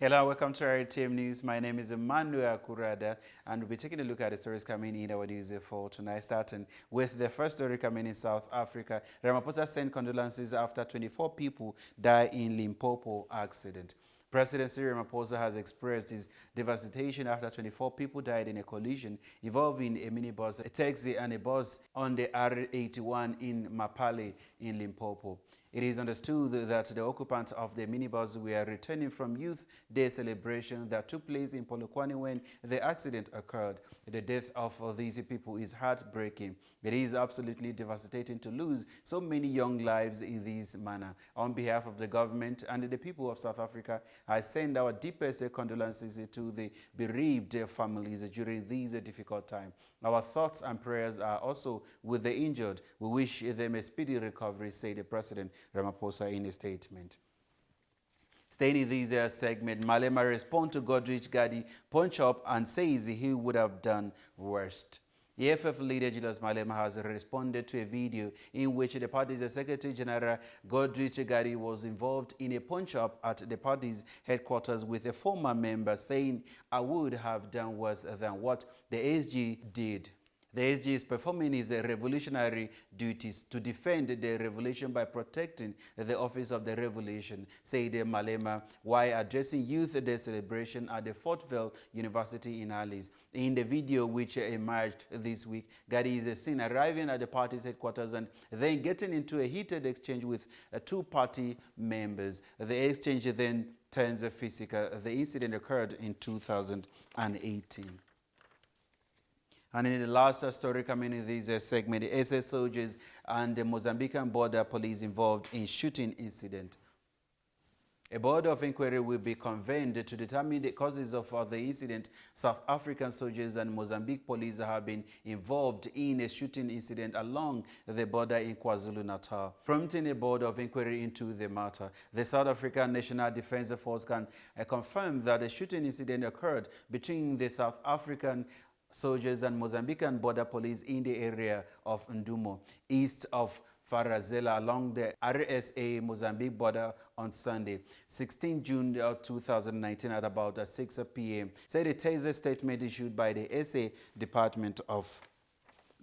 Hello, welcome to RTM News. My name is Emmy Akura Adaa, and we'll be taking a look at the stories coming in our news for tonight, starting with the first story coming in South Africa. Ramaphosa sent condolences after 24 people died in Limpopo accident. President Cyril Ramaphosa has expressed his devastation after 24 people died in a collision involving a minibus, a taxi, and a bus on the R81 in Mapale in Limpopo. It is understood that the occupants of the minibus were returning from Youth Day celebration that took place in Polokwane when the accident occurred. The death of these people is heartbreaking. It is absolutely devastating to lose so many young lives in this manner. On behalf of the government and the people of South Africa, I send our deepest condolences to the bereaved families during this difficult time. Our thoughts and prayers are also with the injured. We wish them a speedy recovery, said the President Ramaphosa in a statement. Staying in this segment, Malema responds to Godrich Gadi punch-up and says he would have done worst. EFF leader Julius Malema has responded to a video in which the party's Secretary General Godrich Gadi was involved in a punch-up at the party's headquarters with a former member, saying, "I would have done worse than what the SG did." The SG is performing his revolutionary duties to defend the revolution by protecting the office of the revolution, said Malema while addressing Youth Day celebration at the Fort Vale University in Alice. In the video which emerged this week, Gadi is seen arriving at the party's headquarters and then getting into a heated exchange with two party members. The exchange then turns physical. The incident occurred in 2018. And in the last story coming in this segment, the SS soldiers and the Mozambican border police involved in shooting incident. A board of inquiry will be convened to determine the causes of the incident. South African soldiers and Mozambique police have been involved in a shooting incident along the border in KwaZulu-Natal, prompting a board of inquiry into the matter. The South African National Defence Force can confirm that the shooting incident occurred between the South African soldiers and Mozambican border police in the area of Ndumo, east of Farazela, along the RSA Mozambique border on Sunday, 16 June 2019 at about 6 p.m., said a taser statement issued by the SA Department of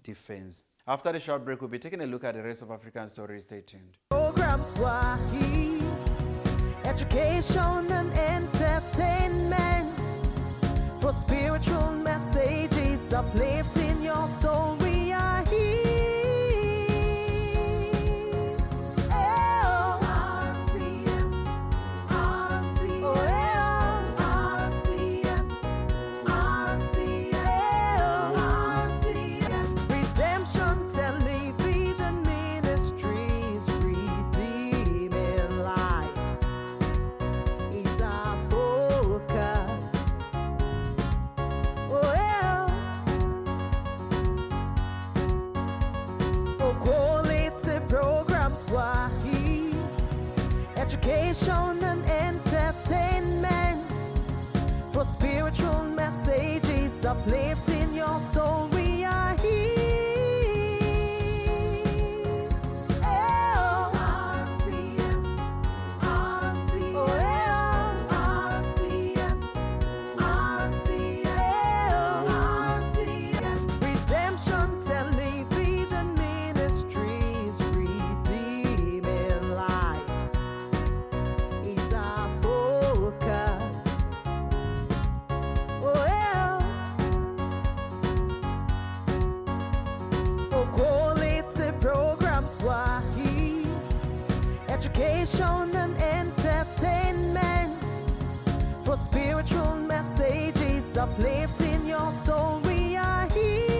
Defense. After the short break, we'll be taking a look at the rest of African stories. Stay tuned. Programs education and entertainment for spiritual messages uplifting your soul. We are here. RTM, RTM, RTM, Redemption Television Ministries, redeeming lives is our focus. Education and entertainment for spiritual messages uplifting your soul. We are here. RTM, RTM, RTM, Redemption Television Ministries, redeeming lives is our focus. For quality programs, Wahi, education and entertainment for spiritual messages uplifting your soul. We are here.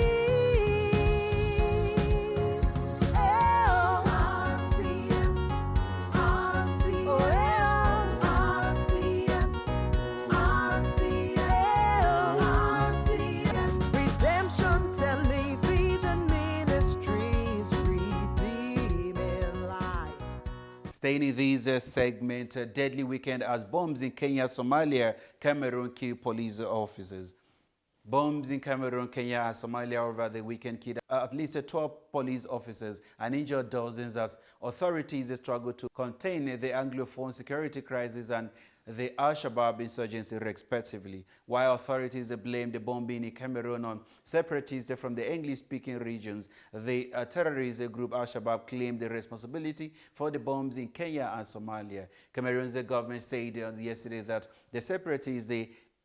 Redemption Television Ministries, redeeming lives. Staying in this segment, a deadly weekend as bombs in Kenya, Somalia, Cameroon kill police officers. Bombs in Cameroon, Kenya, and Somalia over the weekend killed at least 12 police officers and injured dozens as authorities struggle to contain the Anglophone security crisis and the Al-Shabaab insurgency respectively, while authorities blame the bombing in Cameroon on separatists from the English-speaking regions. The terrorist group Al-Shabaab claimed the responsibility for the bombs in Kenya and Somalia. Cameroon's government said yesterday that the separatists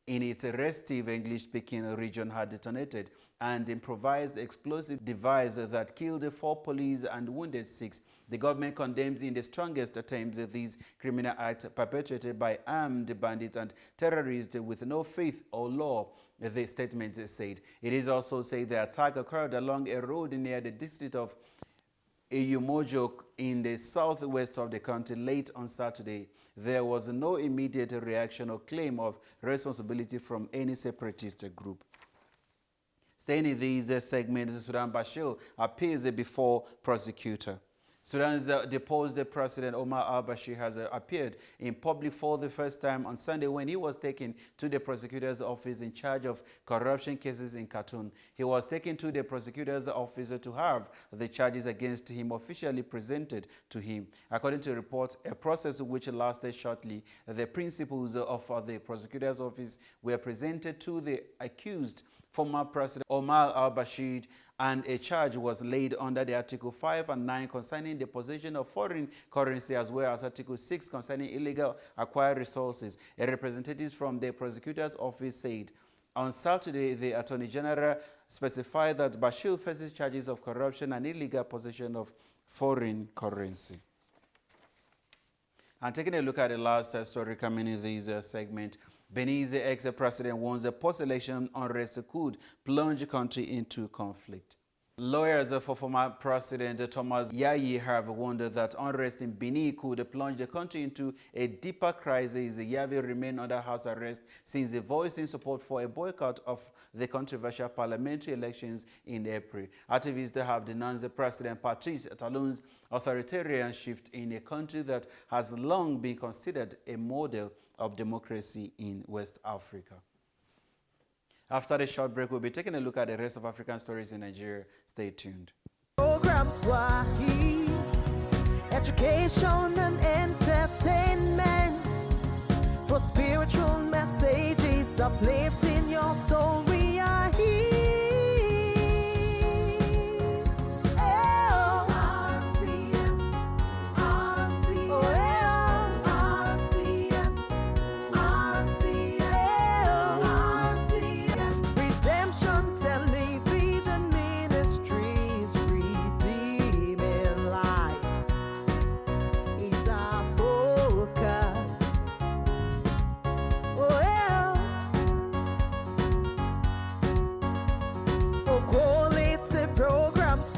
in its restive English-speaking region had detonated and improvised explosive device that killed 4 police and wounded 6. The government condemns in the strongest terms these criminal acts perpetrated by armed bandits and terrorists with no faith or law, the statement said. It is also said the attack occurred along a road near the district of Eyumojo in the southwest of the country late on Saturday. There was no immediate reaction or claim of responsibility from any separatist group. Staying in these segments, Sudan Bashir appears before prosecutor. Sudan's deposed President Omar al-Bashir has appeared in public for the first time on Sunday when he was taken to the prosecutor's office in charge of corruption cases in Khartoum. He was taken to the prosecutor's office to have the charges against him officially presented to him. According to reports, a process which lasted shortly, the principals of the prosecutor's office were presented to the accused, former President Omar al-Bashir, and a charge was laid under the Article 5 and 9 concerning the possession of foreign currency, as well as Article 6 concerning illegal acquired resources. A representative from the prosecutor's office said on Saturday the Attorney General specified that Bashir faces charges of corruption and illegal possession of foreign currency. And taking a look at the last story coming in this segment, Benin's ex-president warns the post-election unrest could plunge the country into conflict. Lawyers for former President Thomas Yayi have warned that unrest in Benin could plunge the country into a deeper crisis. Yayi remained under house arrest since voicing support for a boycott of the controversial parliamentary elections in April. Activists have denounced President Patrice Talon's authoritarian shift in a country that has long been considered a model of democracy in West Africa. After the short break, we'll be taking a look at the rest of African stories in Nigeria. Stay tuned. Programs education and entertainment, for spiritual messages uplifting your soul. We are here. RTM, RTM, RTM, Redemption Television Ministries, redeeming lives is our focus. For quality programs,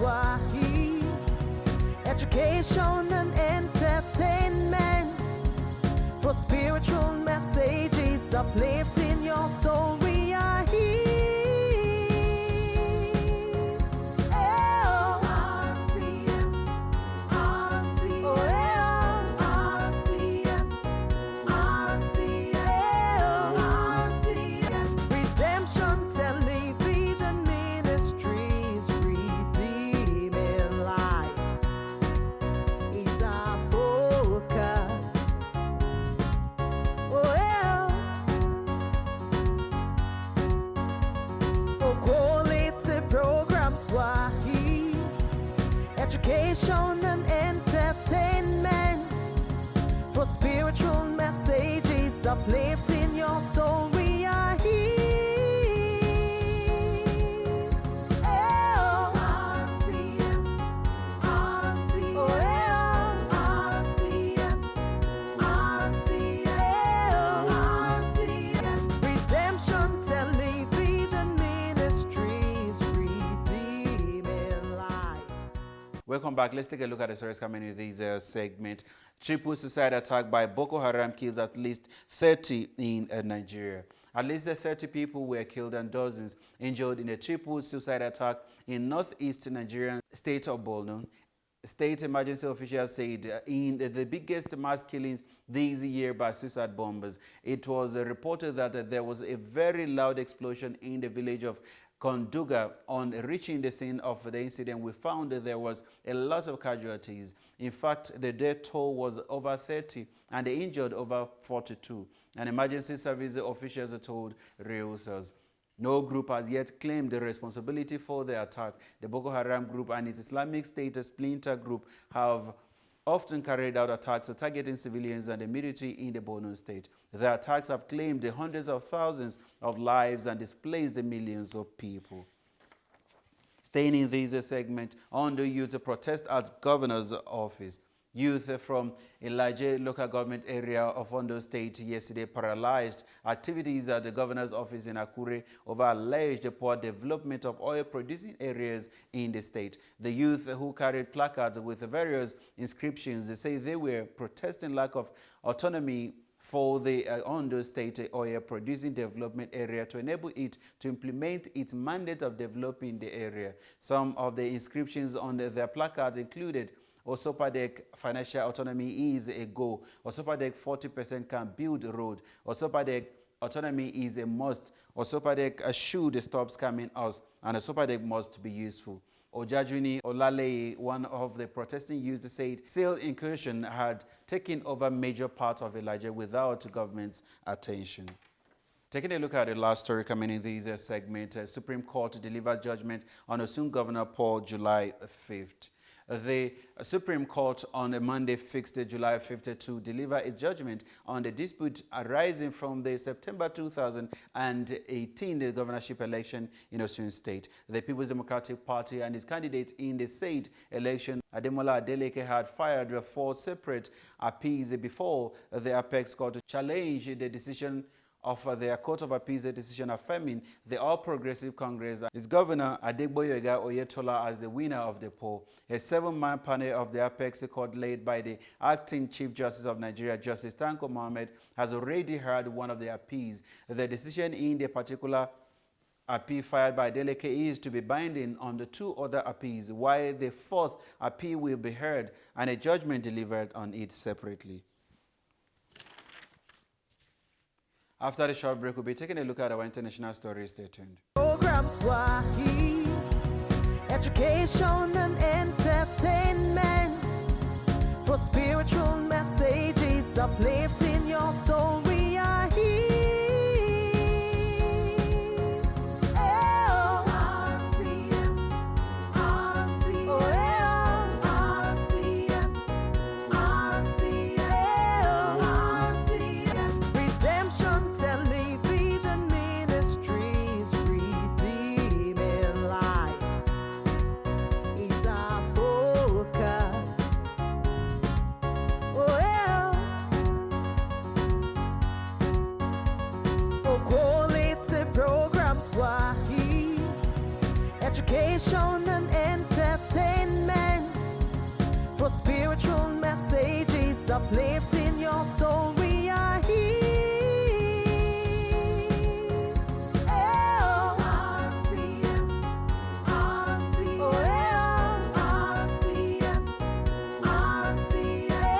education and entertainment, for spiritual messages uplifting your soul. We are here. RTM, RTM, RTM, Redemption Television Ministries, redeeming lives is our focus. For quality programs, education and entertainment, for spiritual messages uplifting your soul. We are here. RTM, RTM, RTM, Redemption Television Ministries, redeeming lives. Welcome back. Let's take a look at the stories coming in this segment. Triple suicide attack by Boko Haram kills at least 30 in Nigeria. At least 30 people were killed and dozens injured in a triple suicide attack in northeast Nigerian state of Borno. State emergency officials said in the biggest mass killings this year by suicide bombers, it was reported that there was a very loud explosion in the village of Konduga. On reaching the scene of the incident, we found that there was a lot of casualties. In fact, the death toll was over 30 and the injured over 42. And emergency service officials told Reuters. No group has yet claimed the responsibility for the attack. The Boko Haram group and its Islamic State splinter group have often carried out attacks targeting civilians and the military in the Borno state. The attacks have claimed the hundreds of thousands of lives and displaced the millions of people. Staying in this segment, on the youth protest at governor's office. Youth from Elijah local government area of Ondo State yesterday paralyzed activities at the governor's office in Akure over alleged poor development of oil-producing areas in the state. The youth who carried placards with various inscriptions, they say they were protesting lack of autonomy for the Ondo State oil-producing development area to enable it to implement its mandate of developing the area. Some of the inscriptions on their placards included Osopadek financial autonomy is a goal. Osopadek 40% can build a road. Osopadek autonomy is a must. Osopadek should stop scamming us. And Osopadek must be useful. Ojajuni Olaleye, one of the protesting youth, said sale incursion had taken over major parts of Elijah without government's attention. Taking a look at the last story coming in this segment, Supreme Court delivers judgment on Osun Governor Paul July 5th. The Supreme Court on a Monday fixed July 5th to deliver a judgment on the dispute arising from the September 2018 governorship election in Osun State. The People's Democratic Party and its candidate in the said election, Ademola Adeleke, had filed 4 separate appeals before the Apex Court to challenge the decision of their Court of Appeals, a decision affirming the All Progressive Congress its Governor Adegboyega Oyetola as the winner of the poll. A 7-man panel of the Apex Court led by the Acting Chief Justice of Nigeria, Justice Tanko Mohammed, has already heard one of the appeals. The decision in the particular appeal filed by Adeleke is to be binding on the 2 other appeals, while the 4th appeal will be heard and a judgment delivered on it separately. After the short break, we'll be taking a look at our international stories. Stay tuned. Programs Wahi, education and entertainment, for spiritual messages uplifting your soul. We are here. RTM, RTM, RTM, Redemption Television Ministries, redeeming lives is our focus. For quality programs, Wahi, education and entertainment, for spiritual messages uplifting your soul. We are here. RTM, RTM, RTM,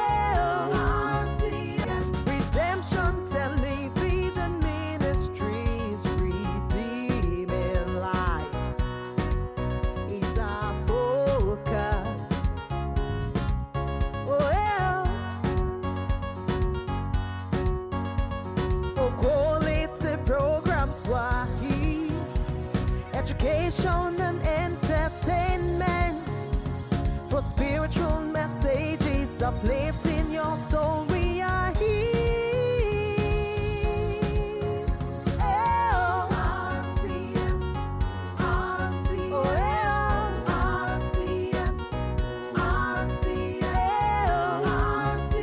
Redemption Television Ministries, redeeming lives is our focus. For quality programs, Wahi, education and entertainment, for spiritual messages uplifting your soul. We are here. RTM, RTM,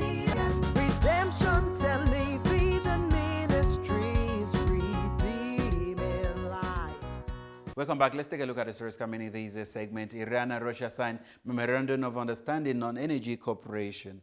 RTM, Redemption Television Ministries, redeeming lives. Welcome back. Let's take a look at the stories coming in this segment. Iran and Russia signed Memorandum of Understanding on Energy Cooperation.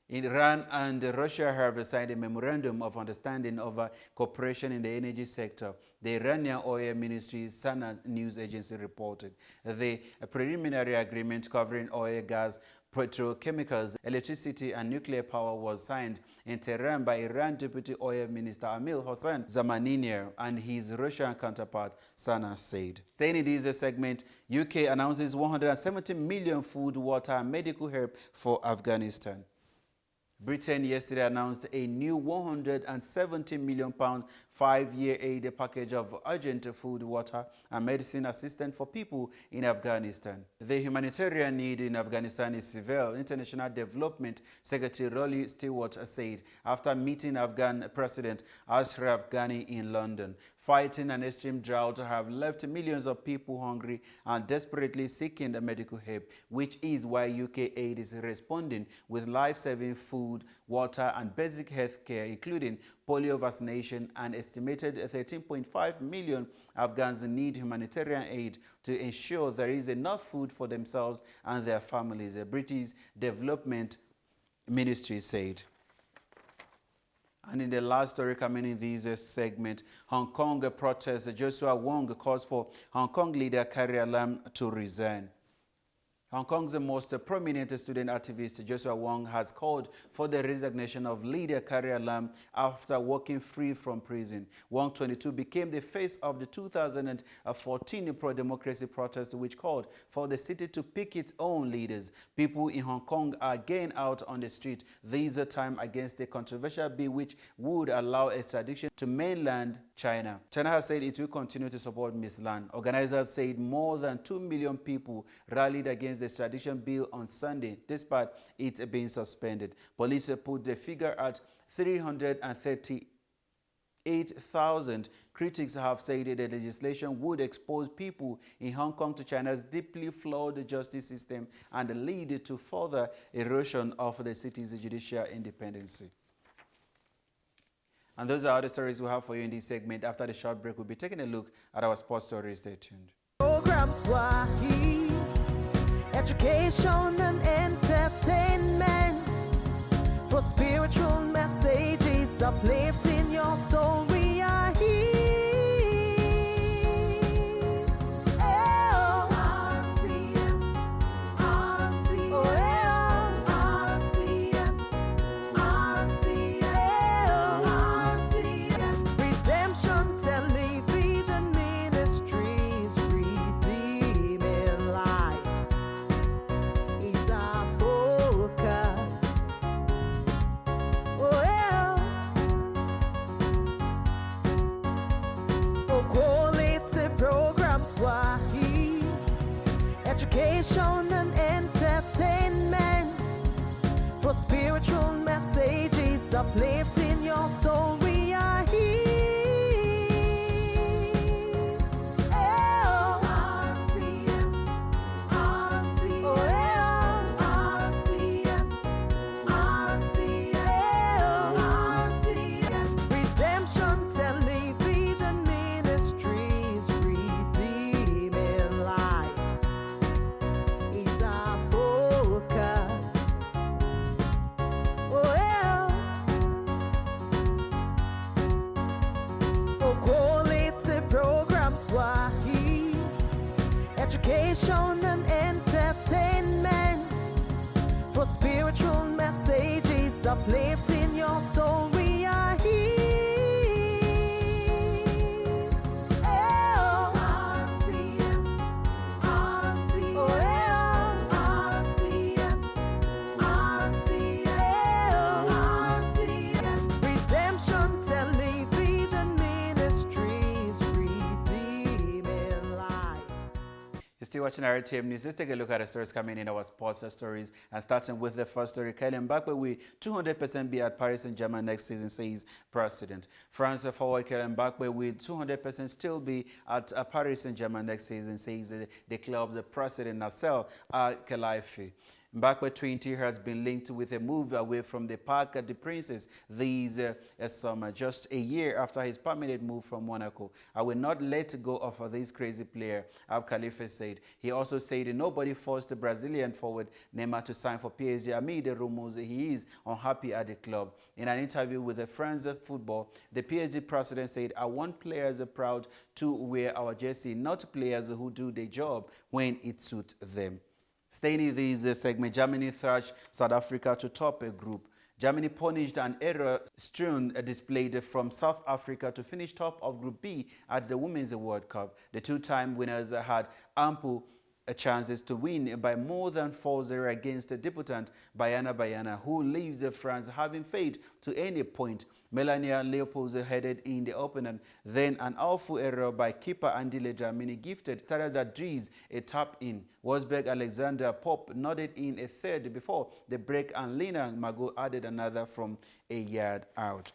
Iran and Russia have signed a memorandum of understanding over cooperation in the energy sector. The Iranian Oil Ministry Sana news agency reported. The preliminary agreement covering oil, gas, petrochemicals, electricity and nuclear power was signed in Tehran by Iran Deputy Oil Minister Amir Hossein Zamaninier and his Russian counterpart, Sana said. Staying in this segment, UK announces 170 million food, water and medical help for Afghanistan. Britain yesterday announced a new £170 million 5-year aid package of urgent food, water and medicine assistance for people in Afghanistan. The humanitarian need in Afghanistan is severe, International Development Secretary Rolly Stewart said after meeting Afghan President Ashraf Ghani in London. Fighting an extreme drought have left millions of people hungry and desperately seeking the medical help, which is why UK aid is responding with life-saving food, water and basic health care, including polio vaccination, and estimated 13.5 million Afghans need humanitarian aid to ensure there is enough food for themselves and their families, the British Development Ministry said. And in the last story coming in this segment, Hong Kong protest, Joshua Wong calls for Hong Kong leader Carrie Lam to resign. Hong Kong's most prominent student activist Joshua Wong has called for the resignation of leader Carrie Lam after walking free from prison. Wong, 22, became the face of the 2014 pro-democracy protest, which called for the city to pick its own leaders. People in Hong Kong are again out on the street this time against a controversial bill which would allow extradition to mainland China. China has said it will continue to support Ms. Lam. Organizers said more than 2 million people rallied against the extradition bill on Sunday, despite it being suspended. Police put the figure at 338,000. Critics have said that the legislation would expose people in Hong Kong to China's deeply flawed justice system and lead to further erosion of the city's judicial independence. And those are the stories we have for you in this segment. After the short break, we'll be taking a look at our sports stories. Stay tuned. Programs education and entertainment, for spiritual messages uplifting your soul. We are here. RTM, RTM, RTM, Redemption Television Ministries, redeeming lives is our focus. For quality programs, Wahi, education and entertainment, for spiritual messages uplifting your soul. We are here. RTM, RTM, RTM, Redemption Television Ministries, redeeming lives is our focus. For quality programs, Wahi, education and entertainment, for spiritual messages uplifting your soul. We are here. RTM, RTM, RTM, Redemption Television Ministries, redeeming lives. You're still watching RTM News. Let's take a look at the stories coming in our sports stories. And starting with the first story, Kylian Mbappe will 200% be at Paris Saint-Germain next season, says president. France forward Kylian Mbappe will 200% still be at Paris Saint-Germain next season, says the club's president Nasser Al-Khelaifi. Mbappe 20 has been linked with a move away from the Parc des Princes this summer, just a year after his permanent move from Monaco. I will not let go of this crazy player, Ab Khalifa said. He also said nobody forced the Brazilian forward Neymar to sign for PSG amid the rumors he is unhappy at the club. In an interview with the France Football, the PSG president said, I want players proud to wear our jersey, not players who do their job when it suits them. Staying in this segment, Germany thrashed South Africa to top a group. Germany punished an error-strewn display from South Africa to finish top of Group B at the Women's World Cup. The two-time winners had ample chances to win by more than 4-0 against the debutant Bayana, who leaves France having failed to any point. Melania Leopold headed in the opener, then an awful error by keeper Andile Dlamini gifted Tarada Dries a tap-in. Wolfsberg Alexander Pope nodded in a third before the break, and Lina Mago added another from a yard out.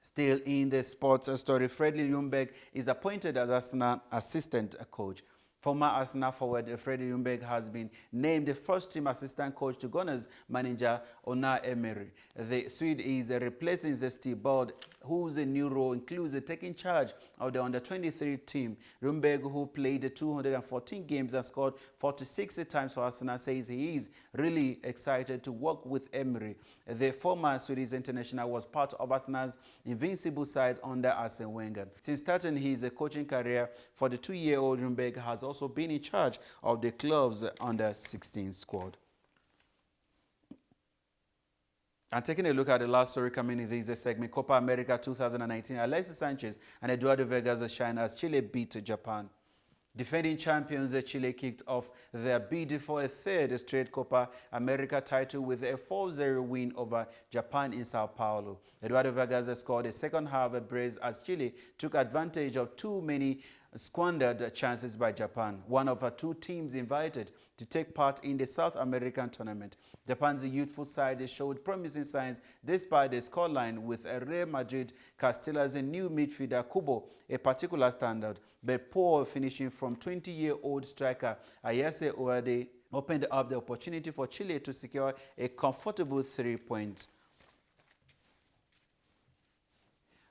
Still in the sports story, Freddie Ljungberg is appointed as Arsenal assistant coach. Former Arsenal forward Freddie Ljungberg has been named the first-team assistant coach to Gunners manager Unai Emery. The Swede is replacing Zesty Bald, whose new role includes taking charge of the under-23 team. Ljungberg, who played 214 games and scored 46 times for Arsenal, says he is really excited to work with Emery. The former Swedish international was part of Arsenal's invincible side under Arsene Wenger. Since starting his coaching career, 42-year-old Ljungberg has also been in charge of the club's under-16 squad. And taking a look at the last story coming in this segment, Copa America 2019, Alexis Sanchez and Eduardo Vegas shine as Chile beat Japan. Defending champions Chile kicked off their bid for a third straight Copa America title with a 4-0 win over Japan in Sao Paulo. Eduardo Vegas scored a second-half brace as Chile took advantage of too many squandered chances by Japan, one of two teams invited to take part in the South American tournament. Japan's youthful side showed promising signs despite the scoreline, with Real Madrid Castella's new midfielder Kubo a particular standout, but poor finishing from 20-year-old striker Ayase Ouade opened up the opportunity for Chile to secure a comfortable 3 points.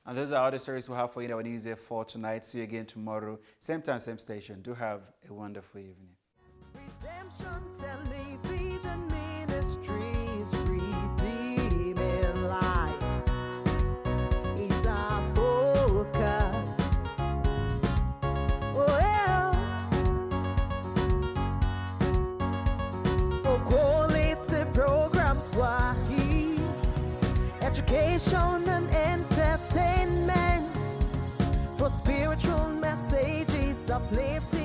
And those are all the stories we have for you in our news for tonight. See you again tomorrow. Same time, same station. Do have a wonderful evening. Redemption Television Ministries, redeeming lives is our focus. Oh, yeah. For quality programs, why education and entertainment, for spiritual messages uplifting.